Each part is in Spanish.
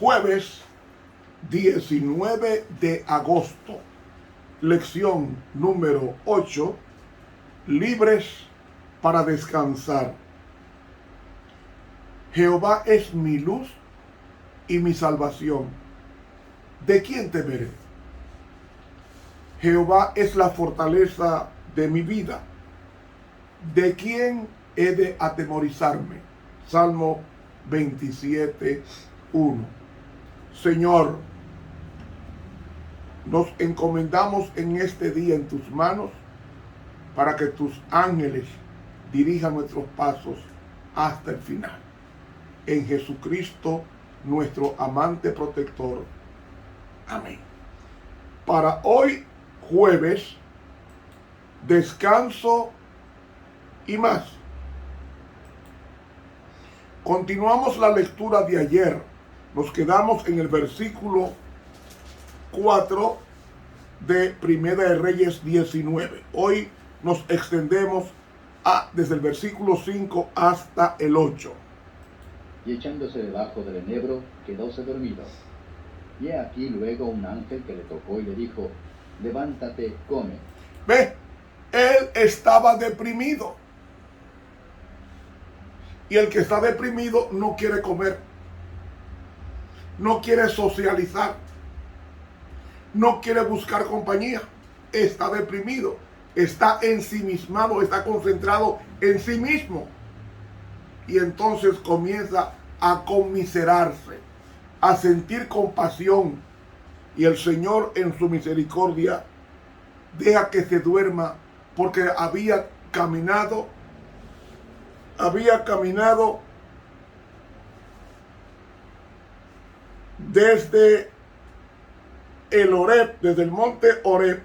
Jueves 19 de agosto, lección número 8, libres para descansar. Jehová es mi luz y mi salvación. ¿De quién temeré? Jehová es la fortaleza de mi vida. ¿De quién he de atemorizarme? Salmo 27:1. Señor, nos encomendamos en este día en tus manos para que tus ángeles dirijan nuestros pasos hasta el final. En Jesucristo, nuestro amante protector. Amén. Para hoy, jueves, descanso y más. Continuamos la lectura de ayer. Nos quedamos en el versículo 4 de Primera de Reyes 19. Hoy nos extendemos desde el versículo 5 hasta el 8. Y echándose debajo del enebro, quedóse dormido. Y he aquí luego un ángel que le tocó y le dijo: levántate, come. Ve, él estaba deprimido. Y el que está deprimido no quiere comer, no quiere socializar, no quiere buscar compañía. Está deprimido, está ensimismado, está concentrado en sí mismo. Y entonces comienza a conmiserarse, a sentir compasión. Y el Señor en su misericordia deja que se duerma, porque había caminado desde el Horeb, desde el monte Horeb.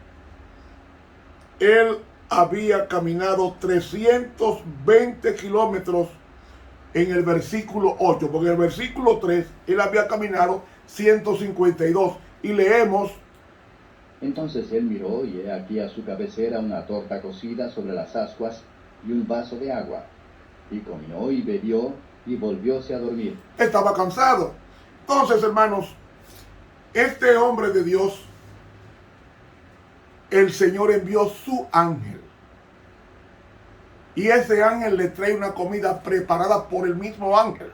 Él había caminado 320 kilómetros en el versículo 8, porque en el versículo 3 él había caminado 152. Y leemos: Entonces él miró, y he aquí a su cabecera una torta cocida sobre las ascuas y un vaso de agua. Y comió y bebió, y volvióse a dormir. Estaba cansado. Entonces, hermanos, este hombre de Dios, el Señor envió su ángel. Y ese ángel le trae una comida preparada por el mismo ángel.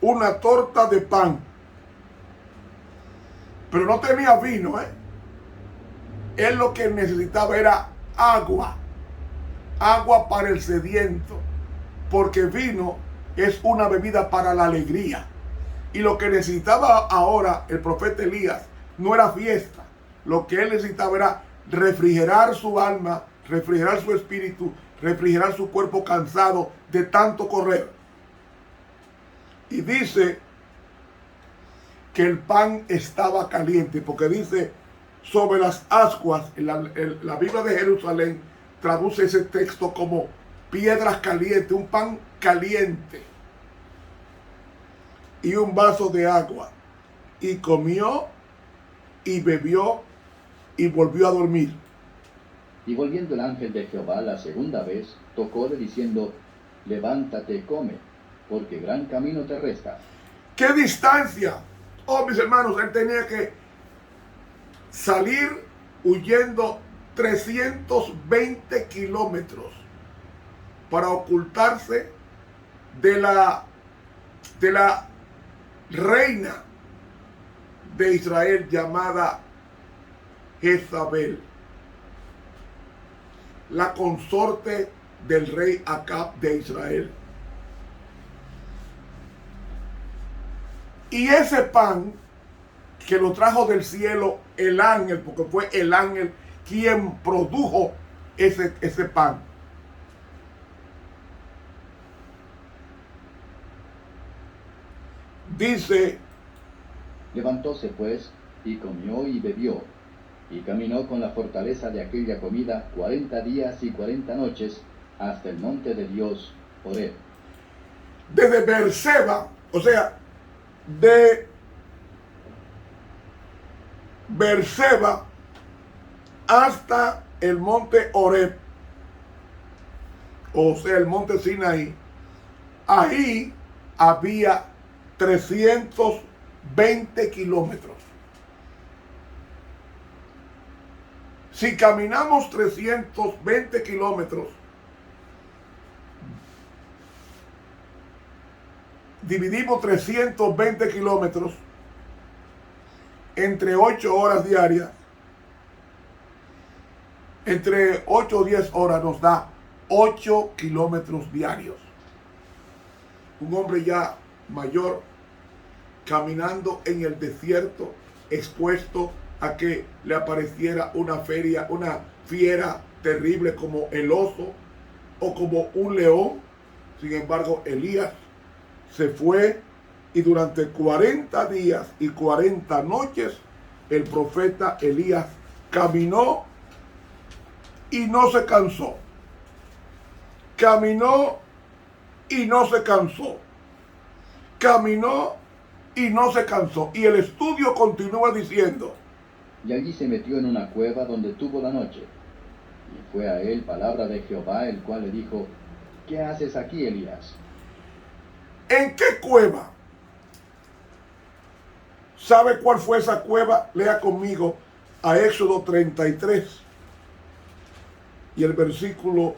Una torta de pan. Pero no tenía vino, Él lo que necesitaba era agua. Agua para el sediento. Porque vino es una bebida para la alegría. Y lo que necesitaba ahora el profeta Elías no era fiesta. Lo que él necesitaba era refrigerar su alma, refrigerar su espíritu, refrigerar su cuerpo cansado de tanto correr. Y dice que el pan estaba caliente, porque dice sobre las ascuas. La Biblia de Jerusalén traduce ese texto como piedras calientes, un pan caliente y un vaso de agua. Y comió y bebió y volvió a dormir. Y volviendo el ángel de Jehová la segunda vez, tocóle diciendo: levántate, come, porque gran camino te resta. ¿Qué distancia? Oh, mis hermanos, él tenía que salir huyendo 320 kilómetros para ocultarse de la reina de Israel llamada Jezabel, la consorte del rey Acab de Israel. Y ese pan que lo trajo del cielo el ángel, porque fue el ángel quien produjo ese pan. Dice: levantóse pues, y comió y bebió, y caminó con la fortaleza de aquella comida 40 días y 40 noches, hasta el monte de Dios, Horeb. Desde Beerseba, o sea, de Beerseba hasta el monte Horeb, o sea, el monte Sinaí, ahí había 320 kilómetros. Si caminamos 320 kilómetros, dividimos 320 kilómetros entre 8 horas diarias, entre 8 o 10 horas nos da 8 kilómetros diarios. Un hombre ya mayor caminando en el desierto, expuesto a que le apareciera una fiera terrible como el oso o como un león. Sin embargo, Elías se fue y durante 40 días y 40 noches el profeta Elías caminó y no se cansó. Caminó y no se cansó. Caminó y no se cansó. Y el estudio continúa diciendo: y allí se metió en una cueva donde tuvo la noche. Y fue a él palabra de Jehová, el cual le dijo: ¿qué haces aquí, Elías? ¿En qué cueva? ¿Sabe cuál fue esa cueva? Lea conmigo a Éxodo 33 y el versículo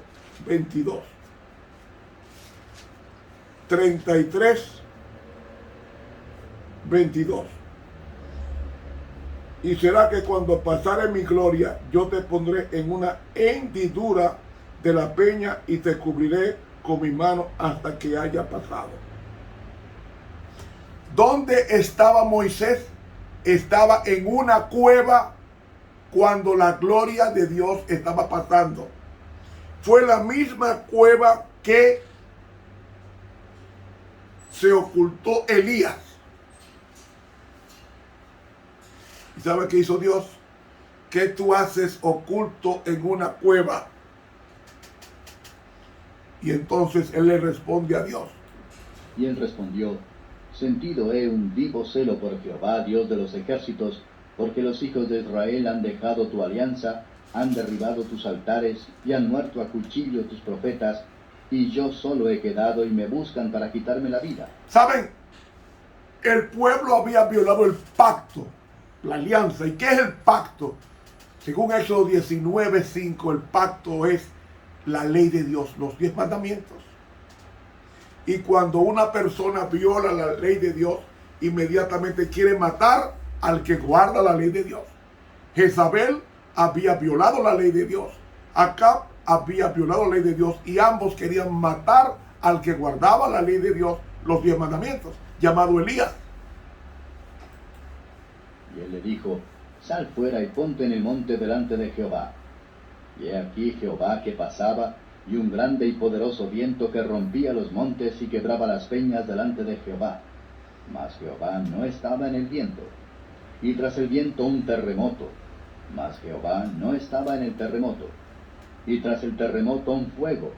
22. 33, 22. Y será que cuando pasare mi gloria, yo te pondré en una hendidura de la peña y te cubriré con mi mano hasta que haya pasado. ¿Dónde estaba Moisés? Estaba en una cueva cuando la gloria de Dios estaba pasando. Fue la misma cueva que se ocultó Elías. ¿Y sabe qué hizo Dios? ¿Qué tú haces oculto en una cueva? Y entonces él le responde a Dios. Y él respondió: sentido he un vivo celo por Jehová, Dios de los ejércitos, porque los hijos de Israel han dejado tu alianza, han derribado tus altares, y han muerto a cuchillo tus profetas, y yo solo he quedado, y me buscan para quitarme la vida. ¿Saben? El pueblo había violado el pacto, la alianza. ¿Y qué es el pacto? Según Éxodo 19:5, el pacto es la ley de Dios, los 10 mandamientos. Y cuando una persona viola la ley de Dios, inmediatamente quiere matar al que guarda la ley de Dios. Jezabel había violado la ley de Dios. Acab había violado la ley de Dios, y ambos querían matar al que guardaba la ley de Dios, los 10 mandamientos, llamado Elías. Y él le dijo: sal fuera y ponte en el monte delante de Jehová. Y he aquí Jehová que pasaba, y un grande y poderoso viento que rompía los montes y quebraba las peñas delante de Jehová. Mas Jehová no estaba en el viento. Y tras el viento un terremoto. Mas Jehová no estaba en el terremoto. Y tras el terremoto un fuego.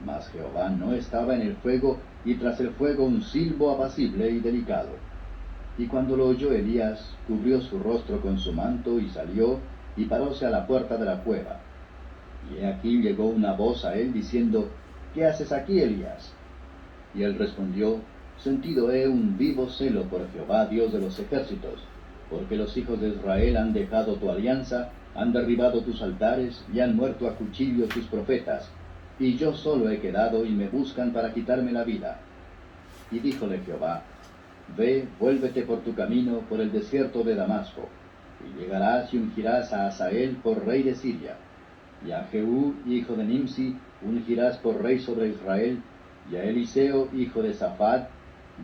Mas Jehová no estaba en el fuego, y tras el fuego un silbo apacible y delicado. Y cuando lo oyó Elías, cubrió su rostro con su manto, y salió, y paróse a la puerta de la cueva. Y he aquí llegó una voz a él diciendo: ¿qué haces aquí, Elías? Y él respondió: sentido he un vivo celo por Jehová, Dios de los ejércitos, porque los hijos de Israel han dejado tu alianza, han derribado tus altares, y han muerto a cuchillo tus profetas, y yo solo he quedado, y me buscan para quitarme la vida. Y díjole Jehová: ve, vuélvete por tu camino por el desierto de Damasco, y llegarás y ungirás a Hazael por rey de Siria, y a Jehú, hijo de Nimsi, ungirás por rey sobre Israel, y a Eliseo, hijo de Safat,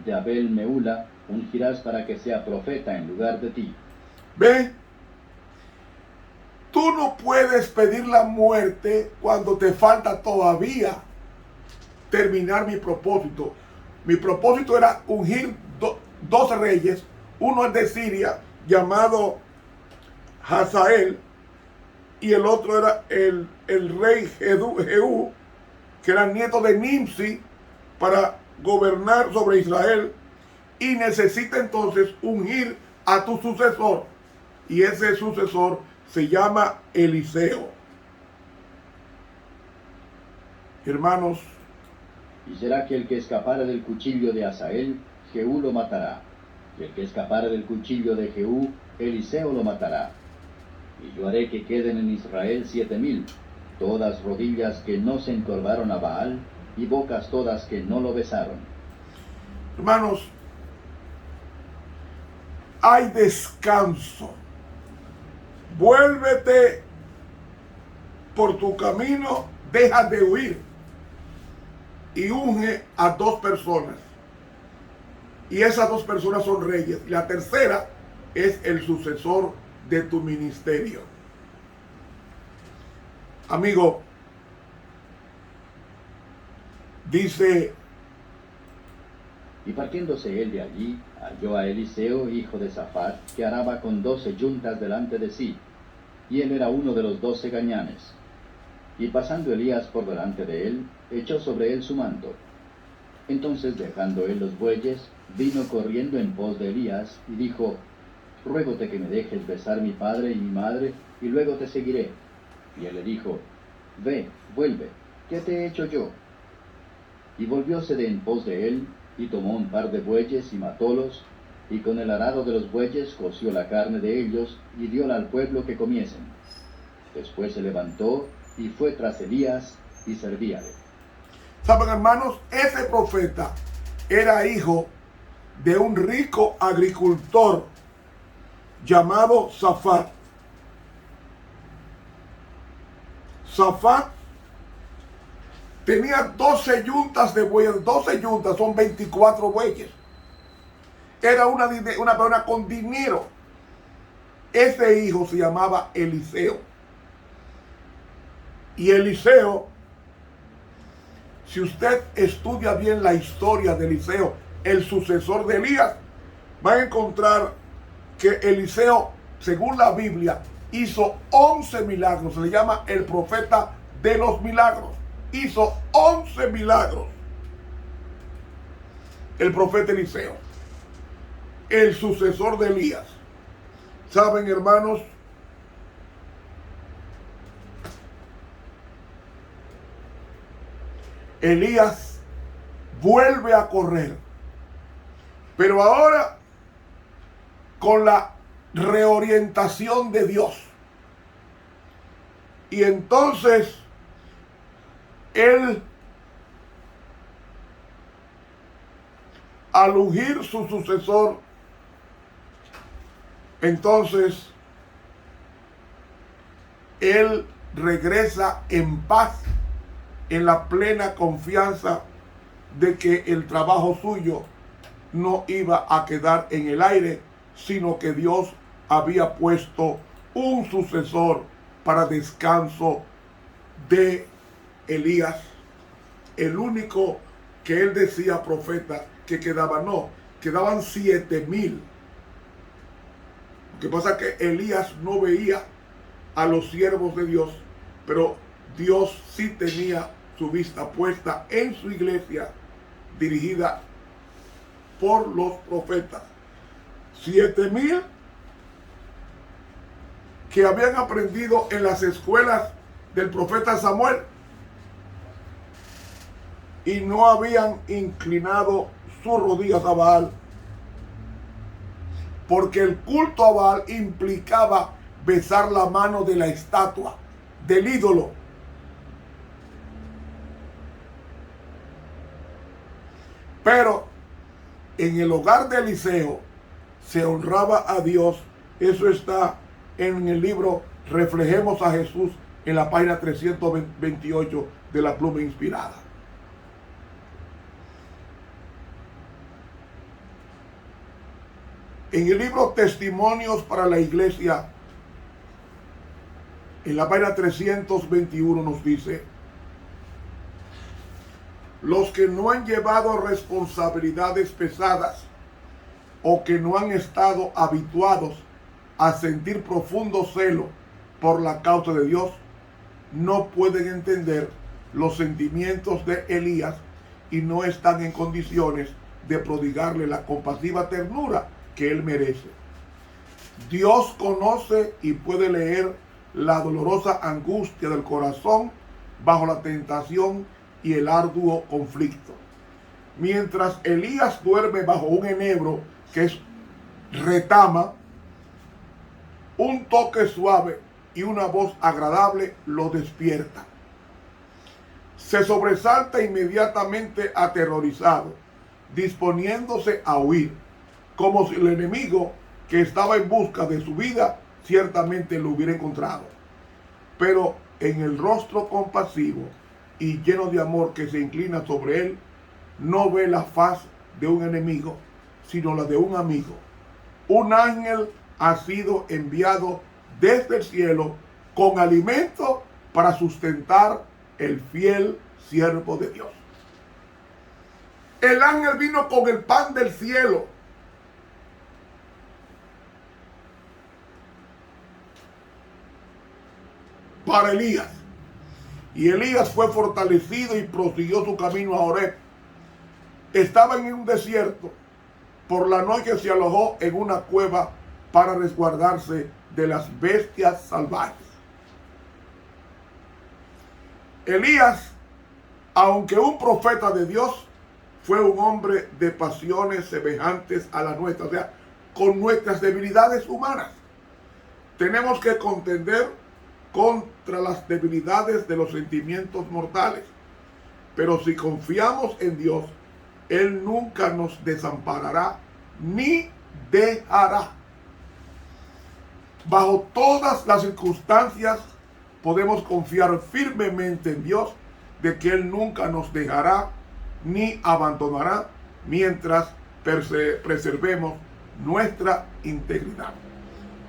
de Abel Meula, ungirás para que sea profeta en lugar de ti. Ve, tú no puedes pedir la muerte cuando te falta todavía terminar mi propósito. Mi propósito era ungir dos reyes. Uno es de Siria, llamado Hazael, y el otro era el rey Jehú, que era nieto de Nimsi, para gobernar sobre Israel. Y necesita entonces ungir a tu sucesor, y ese sucesor se llama Eliseo. Hermanos, Y será que el que escapare del cuchillo de Hazael, Jehú lo matará. Y el que escapare del cuchillo de Jehú, Eliseo lo matará. Y yo haré que queden en Israel 7000, todas rodillas que no se encorvaron a Baal, y bocas todas que no lo besaron. hermanos, hay descanso. Vuélvete por tu camino, deja de huir y unge a 2 personas. Y esas 2 personas son reyes. Y la tercera es el sucesor de tu ministerio. Amigo, dice: Y partiéndose él de allí, halló a Eliseo, hijo de Safat, que araba con 12 yuntas delante de sí, y él era uno de los 12 gañanes. Y pasando Elías por delante de él, echó sobre él su manto. Entonces, dejando él los bueyes, vino corriendo en pos de Elías, y dijo: Ruégote que me dejes besar mi padre y mi madre, y luego te seguiré. Y él le dijo: Ve, vuelve, ¿qué te he hecho yo? Y volvióse de en pos de él, y tomó un par de bueyes y matólos, y con el arado de los bueyes coció la carne de ellos, y dióla al pueblo que comiesen. Después se levantó, y fue tras Elías, y servíale. ¿Saben, hermanos? Ese profeta era hijo de un rico agricultor llamado Safat. Safat tenía 12 yuntas de bueyes. 12 yuntas son 24 bueyes. Era una persona con dinero. Ese hijo se llamaba Eliseo. Y Eliseo, si usted estudia bien la historia de Eliseo, el sucesor de Elías, va a encontrar que Eliseo, según la Biblia, hizo 11 milagros. Se le llama el profeta de los milagros. Hizo 11 milagros. El profeta Eliseo, el sucesor de Elías. ¿Saben, hermanos? Elías vuelve a correr, pero ahora con la reorientación de Dios. Y entonces él, al ungir su sucesor, entonces él regresa en paz, en la plena confianza de que el trabajo suyo no iba a quedar en el aire, sino que Dios había puesto un sucesor para descanso de Elías, el único que él decía profeta que quedaba. No, quedaban 7000. Lo que pasa es que Elías no veía a los siervos de Dios, pero Dios sí tenía su vista puesta en su iglesia, dirigida por los profetas. 7000 que habían aprendido en las escuelas del profeta Samuel y no habían inclinado sus rodillas a Baal, porque el culto a Baal implicaba besar la mano de la estatua, del ídolo. Pero en el hogar de Eliseo se honraba a Dios. Eso está en el libro Reflejemos a Jesús, en la página 328 de la Pluma Inspirada. En el libro Testimonios para la Iglesia, en la página 321 nos dice: los que no han llevado responsabilidades pesadas o que no han estado habituados a sentir profundo celo por la causa de Dios, no pueden entender los sentimientos de Elías y no están en condiciones de prodigarle la compasiva ternura que él merece. Dios conoce y puede leer la dolorosa angustia del corazón bajo la tentación y el arduo conflicto. Mientras Elías duerme bajo un enebro que es retama, un toque suave y una voz agradable lo despierta. Se sobresalta inmediatamente aterrorizado, disponiéndose a huir, como si el enemigo que estaba en busca de su vida ciertamente lo hubiera encontrado. Pero en el rostro compasivo y lleno de amor que se inclina sobre él, no ve la faz de un enemigo, sino la de un amigo. Un ángel ha sido enviado desde el cielo con alimento para sustentar el fiel siervo de Dios. El ángel vino con el pan del cielo. Para Elías. Y Elías fue fortalecido y prosiguió su camino a Horeb. Estaba en un desierto. Por la noche se alojó en una cueva para resguardarse de las bestias salvajes. Elías, aunque un profeta de Dios, fue un hombre de pasiones semejantes a las nuestras, o sea, con nuestras debilidades humanas. Tenemos que contender contra las debilidades de los sentimientos mortales. Pero si confiamos en Dios, Él nunca nos desamparará ni dejará. Bajo todas las circunstancias podemos confiar firmemente en Dios de que Él nunca nos dejará ni abandonará mientras preservemos nuestra integridad.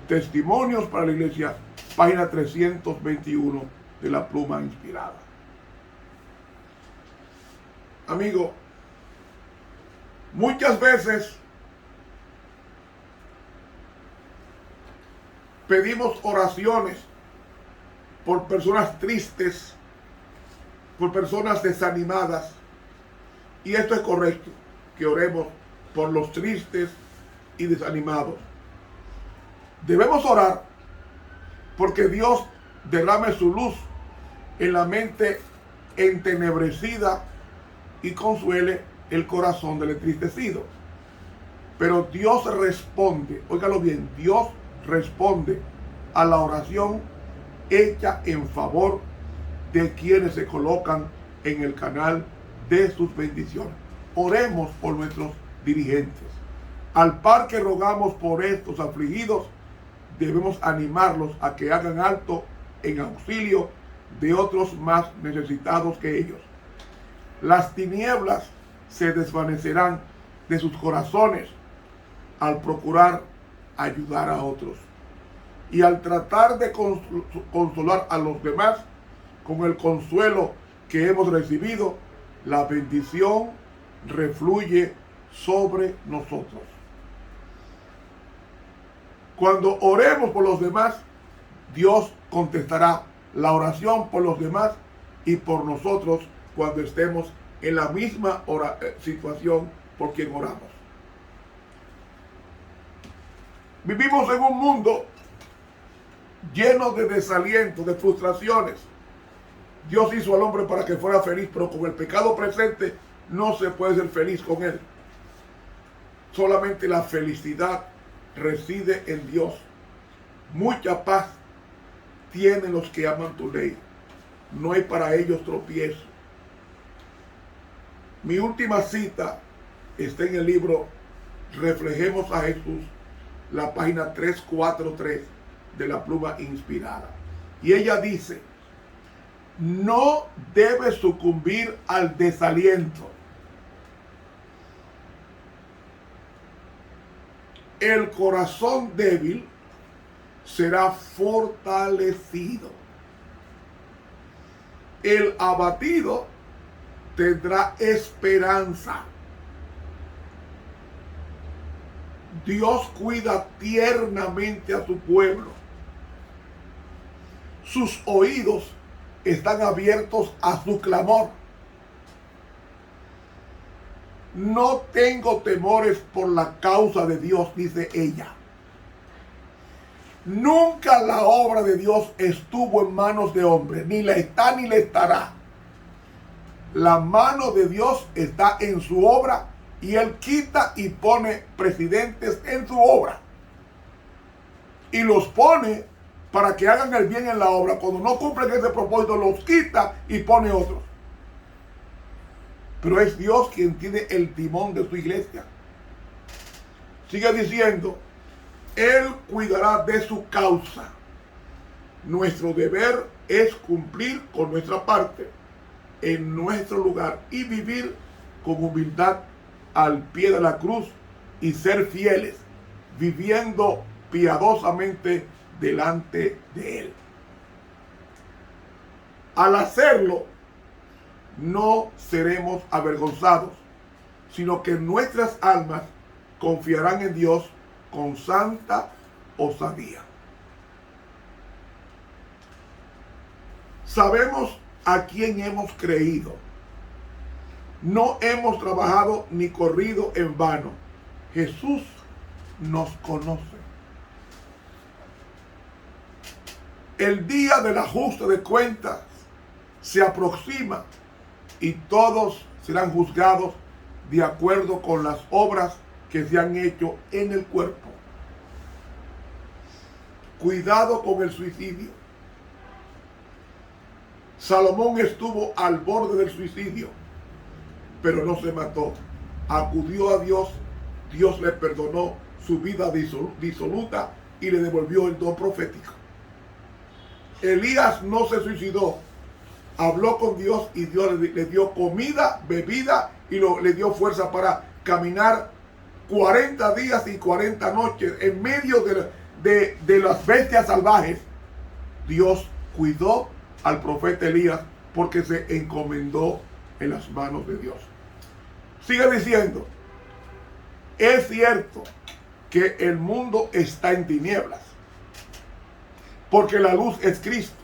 Testimonios para la Iglesia, página 321 de la Pluma Inspirada. Amigo, muchas veces pedimos oraciones por personas tristes, por personas desanimadas, y esto es correcto, que oremos por los tristes y desanimados. Debemos orar porque Dios derrame su luz en la mente entenebrecida y consuele el corazón del entristecido. Pero Dios responde, óigalo bien, Dios responde a la oración hecha en favor de quienes se colocan en el canal de sus bendiciones. Oremos por nuestros dirigentes. Al par que rogamos por estos afligidos, debemos animarlos a que hagan alto en auxilio de otros más necesitados que ellos. Las tinieblas se desvanecerán de sus corazones al procurar ayudar a otros y al tratar de consolar a los demás con el consuelo que hemos recibido. La bendición refluye sobre nosotros. Cuando oremos por los demás, Dios contestará la oración por los demás y por nosotros cuando estemos en la misma situación por quien oramos. Vivimos en un mundo lleno de desaliento, de frustraciones. Dios hizo al hombre para que fuera feliz, pero con el pecado presente no se puede ser feliz con él. Solamente la felicidad reside en Dios. Mucha paz tienen los que aman tu ley. No hay para ellos tropiezo. Mi última cita está en el libro Reflejemos a Jesús, la página 343 de la Pluma Inspirada. Y ella dice: no debes sucumbir al desaliento. El corazón débil será fortalecido. El abatido tendrá esperanza. Dios cuida tiernamente a su pueblo. Sus oídos están abiertos a su clamor. No tengo temores por la causa de Dios, dice ella. Nunca la obra de Dios estuvo en manos de hombre, ni la está ni le estará. La mano de Dios está en su obra y Él quita y pone presidentes en su obra. Y los pone para que hagan el bien en la obra. Cuando no cumplen ese propósito, los quita y pone otros. Pero es Dios quien tiene el timón de su iglesia. Sigue diciendo, Él cuidará de su causa. Nuestro deber es cumplir con nuestra parte en nuestro lugar y vivir con humildad al pie de la cruz y ser fieles, viviendo piadosamente delante de Él. Al hacerlo, no seremos avergonzados, sino que nuestras almas confiarán en Dios con santa osadía. Sabemos a quién hemos creído. No hemos trabajado ni corrido en vano. Jesús nos conoce. El día del ajuste de cuentas se aproxima y todos serán juzgados de acuerdo con las obras que se han hecho en el cuerpo. Cuidado con el suicidio. Salomón estuvo al borde del suicidio, pero no se mató. Acudió a Dios, Dios le perdonó su vida disoluta y le devolvió el don profético. Elías no se suicidó, habló con Dios y Dios le dio comida, bebida y le dio fuerza para caminar 40 días y 40 noches en medio de las bestias salvajes. Dios cuidó al profeta Elías porque se encomendó en las manos de Dios. Sigue diciendo, es cierto que el mundo está en tinieblas, porque la luz es Cristo.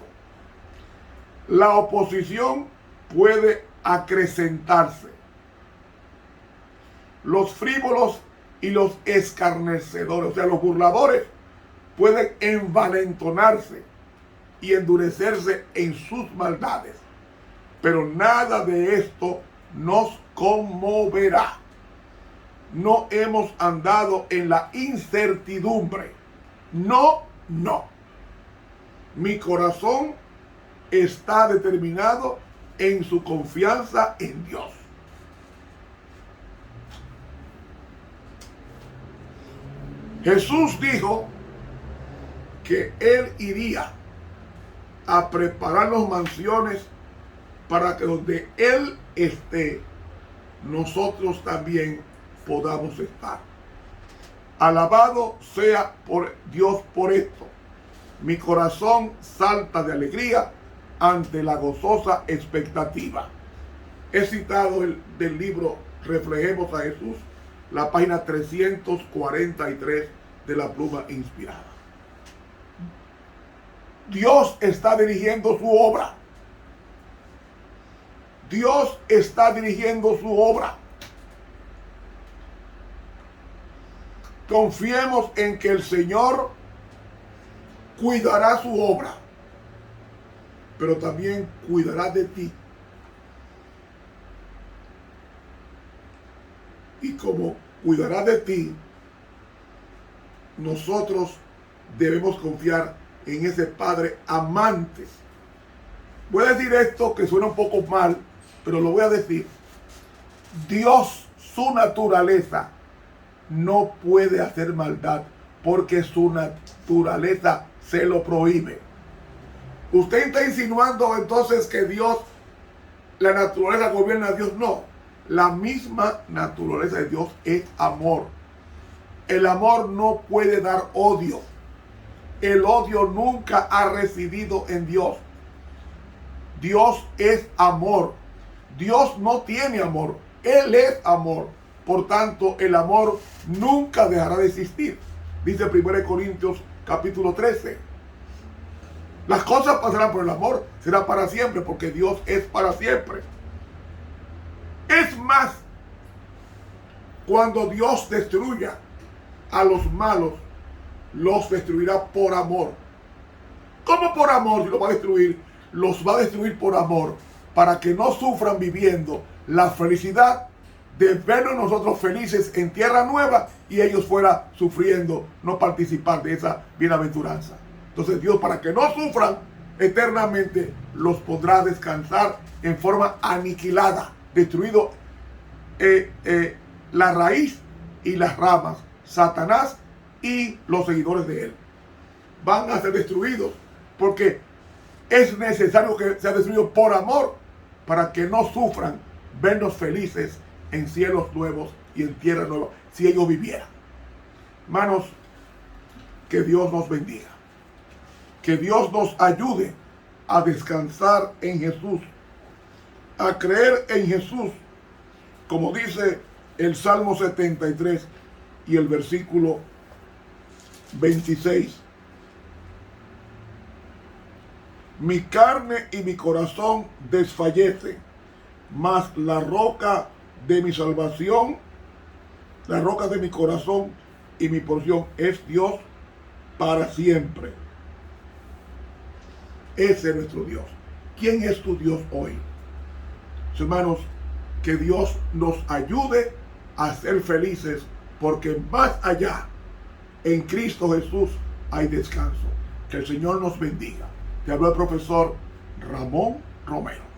La oposición puede acrecentarse. Los frívolos y los escarnecedores, o sea, los burladores, pueden envalentonarse y endurecerse en sus maldades. Pero nada de esto nos conmoverá. No hemos andado en la incertidumbre. No. Mi corazón está determinado en su confianza en Dios. Jesús dijo que Él iría a prepararnos mansiones para que donde Él esté, nosotros también podamos estar. Alabado sea por Dios por esto. Mi corazón salta de alegría ante la gozosa expectativa. He citado del libro Reflejemos a Jesús, la página 343 de la Pluma Inspirada. Dios está dirigiendo su obra. Dios está dirigiendo su obra. Confiemos en que el Señor cuidará su obra, pero también cuidará de ti. Y como cuidará de ti, nosotros debemos confiar en ese Padre amante. Voy a decir esto que suena un poco mal, pero lo voy a decir. Dios, su naturaleza, no puede hacer maldad porque su naturaleza se lo prohíbe. Usted está insinuando entonces que Dios, la naturaleza gobierna a Dios. No, la misma naturaleza de Dios es amor. El amor no puede dar odio. El odio nunca ha residido en Dios. Dios es amor. Dios no tiene amor. Él es amor. Por tanto, el amor nunca dejará de existir. Dice 1 Corintios capítulo 13. Las cosas pasarán, pero el amor será para siempre, porque Dios es para siempre. Es más, cuando Dios destruya a los malos, los destruirá por amor. ¿Cómo por amor si los va a destruir? Los va a destruir por amor, para que no sufran viviendo la felicidad de vernos nosotros felices en tierra nueva y ellos fuera sufriendo, no participar de esa bienaventuranza. Entonces Dios, para que no sufran eternamente, los podrá descansar en forma aniquilada, destruido la raíz y las ramas, Satanás y los seguidores de él. Van a ser destruidos porque es necesario que sea destruido por amor para que no sufran vernos felices en cielos nuevos y en tierra nueva si ellos vivieran. Hermanos, que Dios nos bendiga, que Dios nos ayude a descansar en Jesús, a creer en Jesús, como dice el Salmo 73 y el versículo 26. Mi carne y mi corazón desfallecen, mas la roca de mi salvación, la roca de mi corazón y mi porción es Dios para siempre. Ese es nuestro Dios. ¿Quién es tu Dios hoy? Hermanos, que Dios nos ayude a ser felices, porque más allá, en Cristo Jesús, hay descanso. Que el Señor nos bendiga. Te habló el profesor Ramón Romero.